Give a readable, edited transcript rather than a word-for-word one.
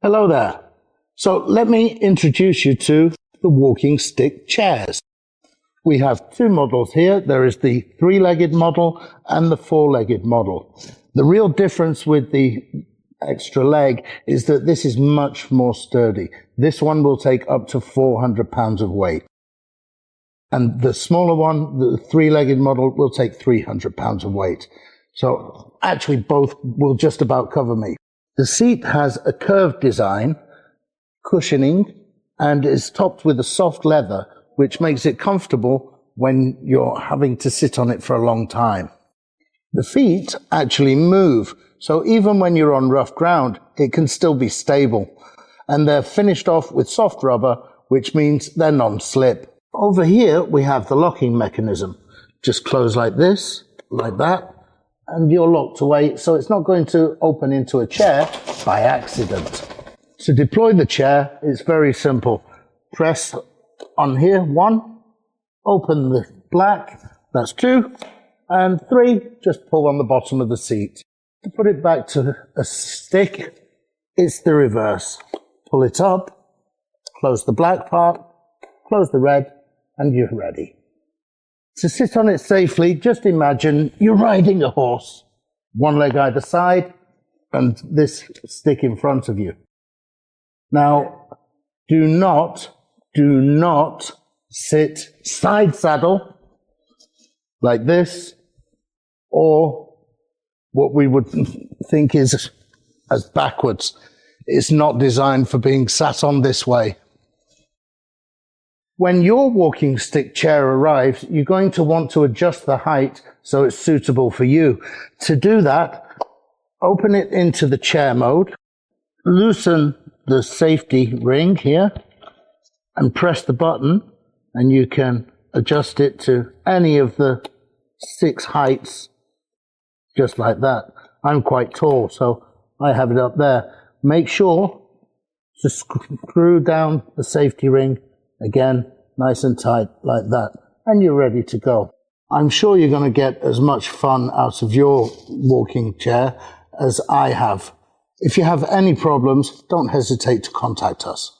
Hello there. So let me introduce you to the walking stick chairs. We have two models here. There is the three-legged model and the four-legged model. The real difference with the extra leg is that this is much more sturdy. This one will take up to 400 pounds of weight. And the smaller one, the three-legged model, will take 300 pounds of weight. So actually both will just about cover me. The seat has a curved design, cushioning, and is topped with a soft leather, which makes it comfortable when you're having to sit on it for a long time. The feet actually move, so even when you're on rough ground, it can still be stable. And they're finished off with soft rubber, which means they're non-slip. Over here, we have the locking mechanism. Just close like this, like that, and you're locked away, so it's not going to open into a chair by accident. To deploy the chair, it's very simple. Press on here, 1, open the black, that's 2, and 3, just pull on the bottom of the seat. To put it back to a stick, it's the reverse. Pull it up, close the black part, close the red, and you're ready. To sit on it safely, just imagine you're riding a horse. One leg either side, and this stick in front of you. Now, do not sit side saddle like this, or what we would think is as backwards. It's not designed for being sat on this way. When your walking stick chair arrives, you're going to want to adjust the height so it's suitable for you. To do that, open it into the chair mode, loosen the safety ring here, and press the button, and you can adjust it to any of the 6 heights, just like that. I'm quite tall, so I have it up there. Make sure to screw down the safety ring again, nice and tight like that, and you're ready to go. I'm sure you're going to get as much fun out of your walking chair as I have. If you have any problems, don't hesitate to contact us.